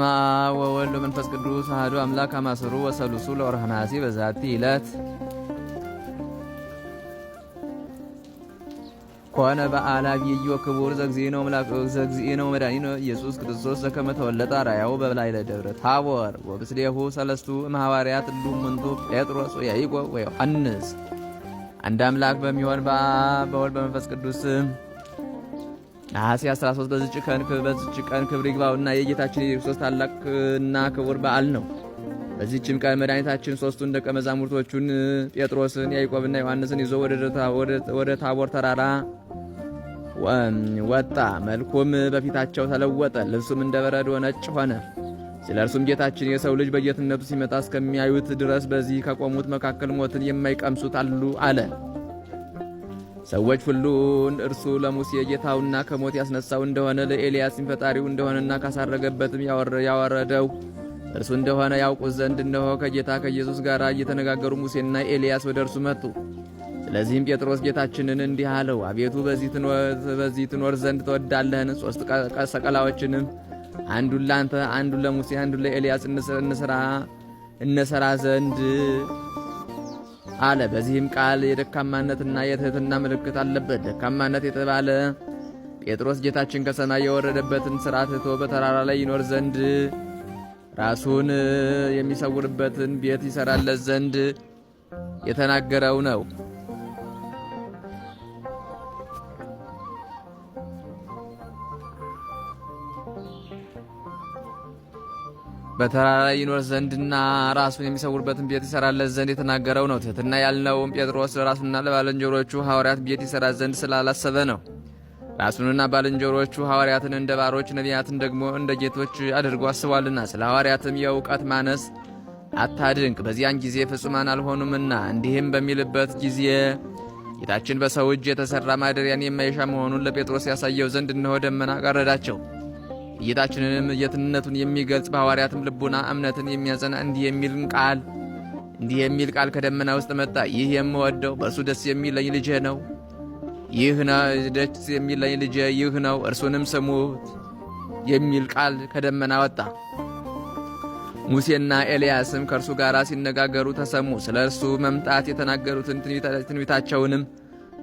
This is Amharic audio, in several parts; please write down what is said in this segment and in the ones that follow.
ወወልድ መንፈስ ቅዱስ አሐዱ አምላክ አማስሩ ወሰሉሱ ለወርኃ ነሐሴ በዛቲ ዕለት ኮነ በዓለ ዐቢይ ወክቡር ዘእግዚእነ ወመድኃኒነ ኢየሱስ ክርስቶስ ዘከመ ተወለጠ አርአያሁ በላዕለ ደብረ ታቦር ወምስሌሁ ሰለስቱ እምሐዋርያት እሉ እሙንቱ ጴጥሮስ ወያዕቆብ ወዮሐንስ። አንድ አምላክ በሚሆን በአብ በወልድ በመንፈስ ቅዱስ ነሐሴ 13 በዚች ቀን ክብር ይግባውና የጌታችን የክርስቶስ ታላቅና ክቡር በዓል ነው። በዚህችም ቀን መድኃኒታችን ሦስቱን ደቀ መዛሙርቶቹን ጴጥሮስን፣ ያዕቆብና ዮሐንስን ይዞ ወደ ታቦር ተራራ ወጣ። መልኩም በፊታቸው ተለወጠ፣ ልብሱም እንደ በረዶ ነጭ ሆነ። ስለ እርሱም ጌታችን የሰው ልጅ በጌትነቱ ሲመጣ እስከሚያዩት ድረስ በዚህ ከቆሙት መካከል ሞትን የማይቀምሱት አሉ አለ። ሰዎች ሁሉ እርሱ ለሙሴ ጌታውና ከሞት ያስነሳው እንደሆነ ለኤልያስም ፈጣሪው እንደሆነና ካሳረገበትም ያወረደው እርሱ እንደሆነ ያውቁት ዘንድ እነሆ ከጌታ ከኢየሱስ ጋር እየተነጋገሩ ሙሴና ኤልያስ ወደ እርሱ መጡ። ስለዚህም ጴጥሮስ ጌታችንን እንዲህ አለው፣ አቤቱ በዚህ ትኖር ዘንድ ትወዳለህን? 3 ሰቀላዎችንም አንዱን ላንተ፣ አንዱን ለሙሴ፣ አንዱን ለኤልያስ እንሰራ ዘንድ አለ። በዚህም ቃል የደካማነትና የትህትና ምልክት አለበት። ደካማነት የተባለ ጴጥሮስ ጌታችን ከሰማይ የወረደበትን ሥርዓት ትቶ በተራራ ላይ ይኖር ዘንድ ራሱን የሚሰውርበትን ቤት ይሰራለት ዘንድ የተናገረው ነው። በተራራ ላይ ይኖር ዘንድና ራሱን የሚሰውርበትን ቤት ይሰራለት ዘንድ የተናገረው ነው። ትሕትና ያልነውም ጴጥሮስ ለራሱና ለባልንጀሮቹ ሐዋርያት ቤት ይሰራ ዘንድ ስላላሰበ ነው። ራሱንና ባልንጀሮቹ ሐዋርያትን እንደ ባሮች፣ ነቢያትን ደግሞ እንደ ጌቶች አድርጎ አስቧልና። ስለ ሐዋርያትም የእውቀት ማነስ አታድንቅ፣ በዚያን ጊዜ ፍጹማን አልሆኑምና። እንዲህም በሚልበት ጊዜ ጌታችን በሰው እጅ የተሠራ ማደሪያን የማይሻ መሆኑን ለጴጥሮስ ያሳየው ዘንድ እነሆ ደመና ጋረዳቸው። ጌታችንንም ጌትነቱን የሚገልጽ በሐዋርያትም ልቡና እምነትን የሚያጸና እንዲህ የሚል ቃል ከደመና ውስጥ መጣ። ይህ የምወደው በእርሱ ደስ የሚለኝ ልጄ ነው። ደስ የሚለኝ ልጄ ይህ ነው፣ እርሱንም ስሙት የሚል ቃል ከደመና ወጣ። ሙሴና ኤልያስም ከእርሱ ጋር ሲነጋገሩ ተሰሙ። ስለ እርሱ መምጣት የተናገሩትን ትንቢታቸውንም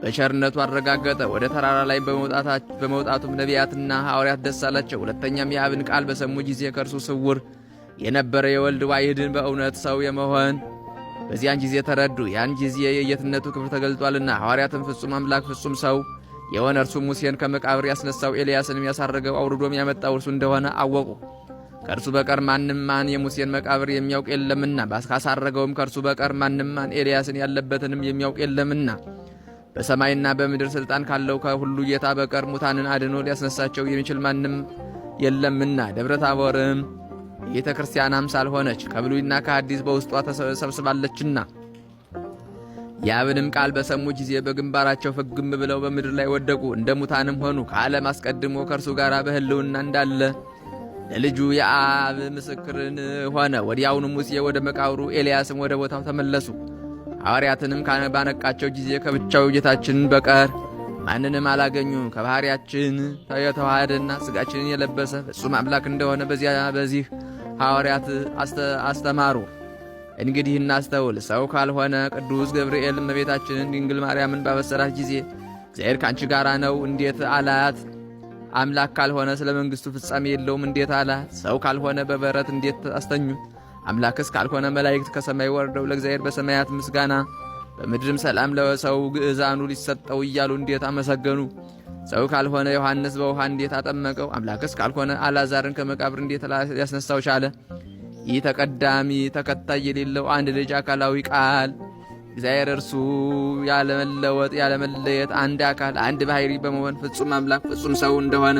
በቸርነቱ አረጋገጠ። ወደ ተራራ ላይ በመውጣቱም ነቢያትና ሐዋርያት ደስ አላቸው። ሁለተኛም የአብን ቃል በሰሙ ጊዜ ከእርሱ ስውር የነበረ የወልድ ዋሕድን በእውነት ሰው የመሆን በዚያን ጊዜ ተረዱ። ያን ጊዜ የጌትነቱ ክብር ተገልጧልና። ሐዋርያትም ፍጹም አምላክ ፍጹም ሰው የሆነ እርሱ ሙሴን ከመቃብር ያስነሳው ኤልያስንም ያሳረገው አውርዶም ያመጣው እርሱ እንደሆነ አወቁ። ከእርሱ በቀር ማንም ማን የሙሴን መቃብር የሚያውቅ የለምና፣ ካሳረገውም ከእርሱ በቀር ማንም ማን ኤልያስን ያለበትንም የሚያውቅ የለምና። በሰማይና በምድር ሥልጣን ካለው ከሁሉ ጌታ በቀር ሙታንን አድኖ ሊያስነሳቸው የሚችል ማንም የለምና። ደብረ ታቦርም የቤተ ክርስቲያን አምሳል ሆነች፣ ከብሉይና ከሐዲስ በውስጧ ተሰብስባለችና። የአብንም ቃል በሰሙ ጊዜ በግንባራቸው ፍግም ብለው በምድር ላይ ወደቁ፣ እንደ ሙታንም ሆኑ። ከዓለም አስቀድሞ ከእርሱ ጋር በሕልውና እንዳለ ለልጁ የአብ ምስክርን ሆነ። ወዲያውኑ ሙሴ ወደ መቃብሩ፣ ኤልያስም ወደ ቦታው ተመለሱ። ሐዋርያትንም ባነቃቸው ጊዜ ከብቻው ጌታችንን በቀር ማንንም አላገኙም። ከባሕርያችን የተዋሃደና ሥጋችንን የለበሰ ፍጹም አምላክ እንደሆነ በዚህ ሐዋርያት አስተማሩ። እንግዲህ እናስተውል። ሰው ካልሆነ ቅዱስ ገብርኤል እመቤታችንን ድንግል ማርያምን ባበሰራት ጊዜ እግዚአብሔር ከአንቺ ጋር ነው እንዴት አላት? አምላክ ካልሆነ ስለ መንግሥቱ ፍጻሜ የለውም እንዴት አላት? ሰው ካልሆነ በበረት እንዴት አስተኙት? አምላክስ ካልሆነ መላእክት ከሰማይ ወርደው ለእግዚአብሔር በሰማያት ምስጋና በምድርም ሰላም ለሰው ግእዛኑ ሊሰጠው እያሉ እንዴት አመሰገኑ? ሰው ካልሆነ ዮሐንስ በውሃ እንዴት አጠመቀው? አምላክስ ካልሆነ አልዓዛርን ከመቃብር እንዴት ሊያስነሳው ቻለ? ይህ ተቀዳሚ ተከታይ የሌለው አንድ ልጅ አካላዊ ቃል እግዚአብሔር እርሱ ያለመለወጥ ያለመለየት አንድ አካል አንድ ባሕርይ በመሆን ፍጹም አምላክ ፍጹም ሰው እንደሆነ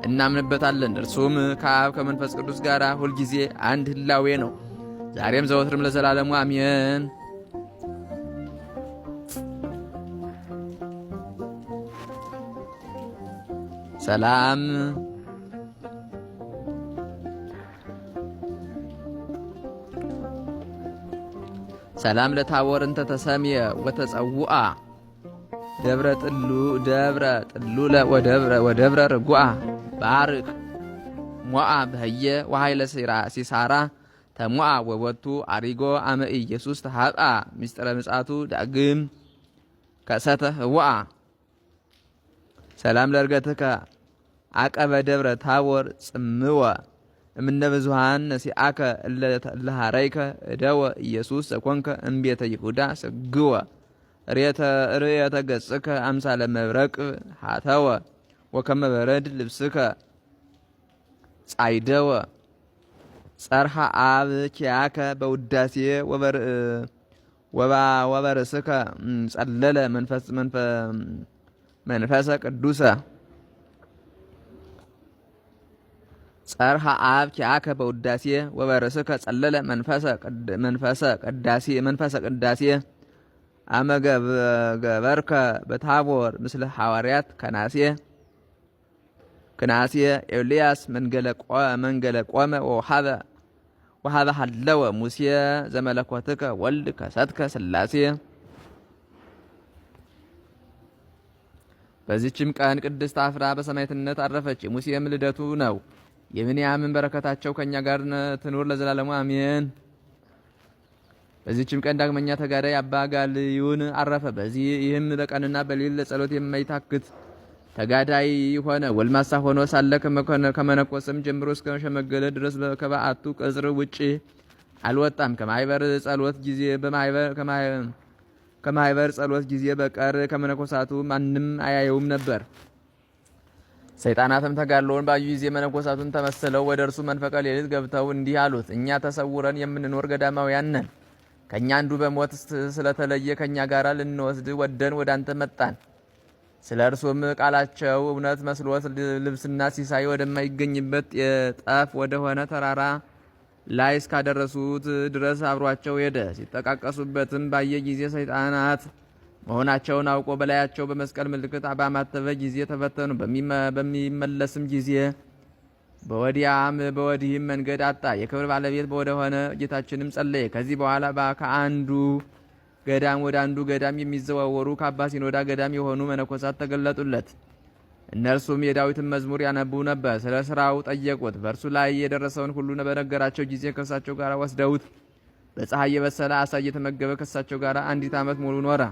እናምንበታለን። እርሱም ከአብ ከመንፈስ ቅዱስ ጋር ሁልጊዜ አንድ ህላዌ ነው፣ ዛሬም ዘወትርም ለዘላለሙ አሜን። ሰላም ለታቦር እንተ ተሰምየ ወተጸውአ ደብረ ጥሉለ ወደብረ ርጉአ ባርክ ሞአ በህየ ወኃይለ ሲሳራ ተሞአ ወወቱ አሪጎ አመ ኢየሱስ ተሃጣ ምስጢረ ምጽአቱ ዳግም ከሰተ ህዋ ሰላም ለርገትከ አቀበ ደብረ ታቦር ጽምወ እምነ ብዙሃን ነሲአከ ለሃረይከ እደወ ኢየሱስ ዘኮንከ እምቤተ ይሁዳ ሰግወ ርእየተ ገጽከ አምሳለ መብረቅ ሃተወ ወከመ በረድ ልብስከ ጻይደወ ጸርሃ አብ ኪያከ በውዳሴ ወበርስከ ጸለለ መንፈሰ ቅዱሰ ጸርሃ አብ ኪያከ በውዳሴ ወበርስከ ጸለለ መንፈሰ ቅዳሴ አመገበርከ በታቦር ምስለ ሐዋርያት ከናሴ ኤልያስ መንገለ ቆመ ወሃበ ሀለወ ሙሴ ዘመለኮትከ ወልድ ከሰትከ ሥላሴ። በዚችም ቀን ቅድስት አፍራ በሰማዕትነት አረፈች። የሙሴም ልደቱ ነው። የብንያምን በረከታቸው ከኛ ጋር ትኑር ለዘላለሙ አሜን። በዚችም ቀን ዳግመኛ ተጋዳይ አባ ጋልዩን አረፈ። ይህም በቀንና በሌሊት ለጸሎት የማይታክት ተጋዳይ ሆነ። ጎልማሳ ሆኖ ሳለ ከመነኮስም ጀምሮ እስከ ሸመገለ ድረስ ከበዓቱ ቅጽር ውጪ አልወጣም። ከማህበር ጸሎት ጊዜ በቀር ከመነኮሳቱ ማንም አያየውም ነበር። ሰይጣናትም ተጋድሎውን ባዩ ጊዜ መነኮሳቱን ተመስለው ወደ እርሱ መንፈቀ ሌሊት ገብተው እንዲህ አሉት፣ እኛ ተሰውረን የምንኖር ገዳማውያን ነን። ከኛ አንዱ በሞት ስለተለየ ከኛ ጋር ልንወስድ ወደን ወደ አንተ መጣን። ስለ እርሱም ቃላቸው እውነት መስሎት ልብስና ሲሳይ ወደማይገኝበት የጠፍ ወደሆነ ተራራ ላይ እስካደረሱት ድረስ አብሯቸው ሄደ። ሲጠቃቀሱበትም ባየ ጊዜ ሰይጣናት መሆናቸውን አውቆ በላያቸው በመስቀል ምልክት ባማተበ ጊዜ ተፈተኑ። በሚመለስም ጊዜ በወዲህም መንገድ አጣ። የክብር ባለቤት ወደሆነ ጌታችንም ጸለየ። ከዚህ በኋላ ከአንዱ ገዳም ወደ አንዱ ገዳም የሚዘዋወሩ ከአባ ሲኖዳ ገዳም የሆኑ መነኮሳት ተገለጡለት። እነርሱም የዳዊትን መዝሙር ያነቡ ነበር። ስለ ስራው ጠየቁት። በእርሱ ላይ የደረሰውን ሁሉ በነገራቸው ጊዜ ከእሳቸው ጋር ወስደውት በፀሐይ የበሰለ አሳ እየተመገበ ከእሳቸው ጋር 1 ዓመት ሙሉ ኖረ።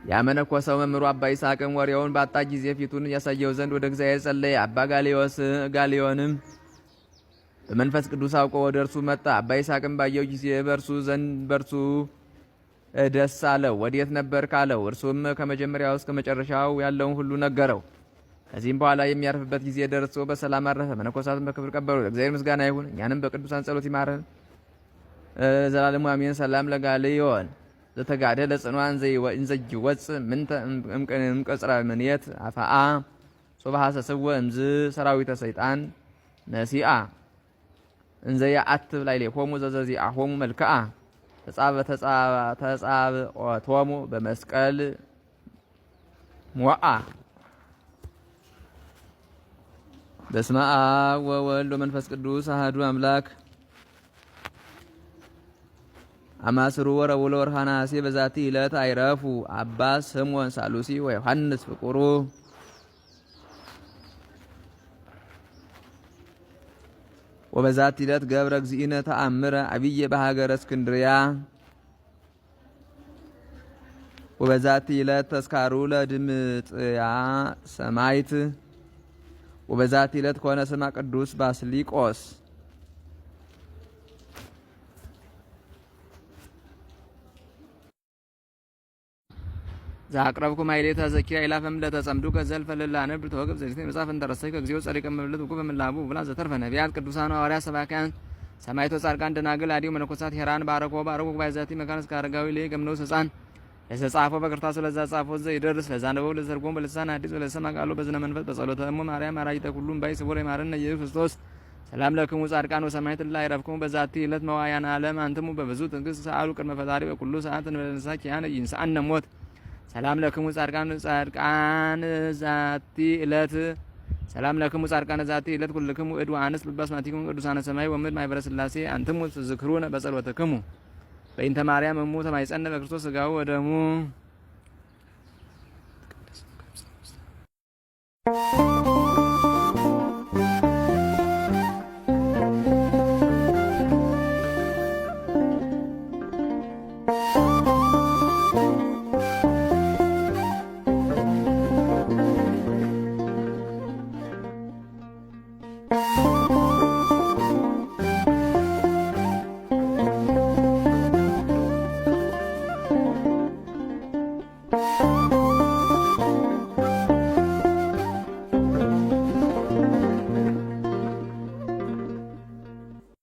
ያመነኮሰው መምህሩ አባ ይስሐቅም ወሬውን ባጣ ጊዜ ፊቱን ያሳየው ዘንድ ወደ እግዚአብሔር ጸለየ። አባ ጋሊዮንም በመንፈስ ቅዱስ አውቆ ወደ እርሱ መጣ። አባ ይስሐቅም ባየው ጊዜ በእርሱ ደስ አለው። ወዴት ነበር ካለው፣ እርሱም ከመጀመሪያው እስከ መጨረሻው ያለውን ሁሉ ነገረው። ከዚህም በኋላ የሚያርፍበት ጊዜ ደርሶ በሰላም አረፈ። መነኮሳትን በክብር ቀበሩት። እግዚአብሔር ምስጋና ይሁን፣ እኛንም በቅዱሳን ጸሎት ይማረን ዘላለሙ አሜን። ሰላም ለጋልዮን ዘተጋደለ ጽኑዓን እንዘይወፅ ምንተ እምቅጽረ ምንየት አፋአ ሶባሃ ሰስወ እምዝ ሰራዊተ ሰይጣን ነሲአ እንዘያአትብ ላዕሌሆሙ ዘዘዚአሆሙ መልክዓ ተጻብዖቶሙ በመስቀል ሞዓ። በስመ አብ ወወልድ ወመንፈስ ቅዱስ አሐዱ አምላክ። አማስሩ ወረቡዕ ለወርኃ ነሐሴ በዛቲ ዕለት አይረፉ አባ ስምዖን ሳሉሲ ወዮሐንስ ፍቁሩ። ወበዛቲ ዕለት ገብረ እግዚእነ ተአምረ አብየ በሀገረ እስክንድርያ። ወበዛቲ ዕለት ተስካሩ ለድምጥያ ሰማዕት። ወበዛቲ ዕለት ኮነ ስማ ቅዱስ ባስሊቆስ። ዛቅረብኩ ማይሌታ ዘኪራ ኢላፈም ለተጸምዱ ከዘልፈ ለላነብ ተወግብ ዘሪት መጻፍ እንተረሰይ ከግዚኦ ጸሪቀ መብለት ወቁ በመላቡ ብላ ዘተርፈ ነቢያት ቅዱሳን ሐዋርያት ሰባክያን ሰማዕታት ጻድቃን ደናግል አዲው መነኮሳት ሄራን ባረኮ ባይዛቲ መካነስ ካረጋዊ ላይ ገምነው ሕፃን ለተጻፈ በቅርታሱ ለዛ ጻፈው ዘ ይደርስ ለዛነበው ለዘርጎም በልሳን አዲስ ወለሰማ ቃሉ በዝነ መንፈስ በጸሎተ እሙ ማርያም አራጅተ ሁሉም ባይ ስቡረ ማረነ ኢየሱስ ክርስቶስ ሰላም ለክሙ ጻድቃን ወሰማዕታት ላይ ረፍኩሙ በዛቲ ዕለት መዋያን ዓለም አንተሙ በብዙ ትዕግስት ሰአሉ ቅድመ ፈጣሪ በኩሉ ሰዓት እንበለንሳኪ ያን ይንሳአነ ሞት ሰላም ለክሙ ጻድቃን ዛቲ ዕለት ሰላም ለክሙ ጻድቃን ዛቲ ዕለት ኩልክሙ እድ ወአንስ በባስማቲኩም ቅዱሳነ ሰማይ ወምድር ማኅበረ ሥላሴ አንትሙ ትዝክሩነ በጸሎተክሙ በእንተ ማርያም እሙ ተማይጸነ በክርስቶስ ሥጋው ወደሙ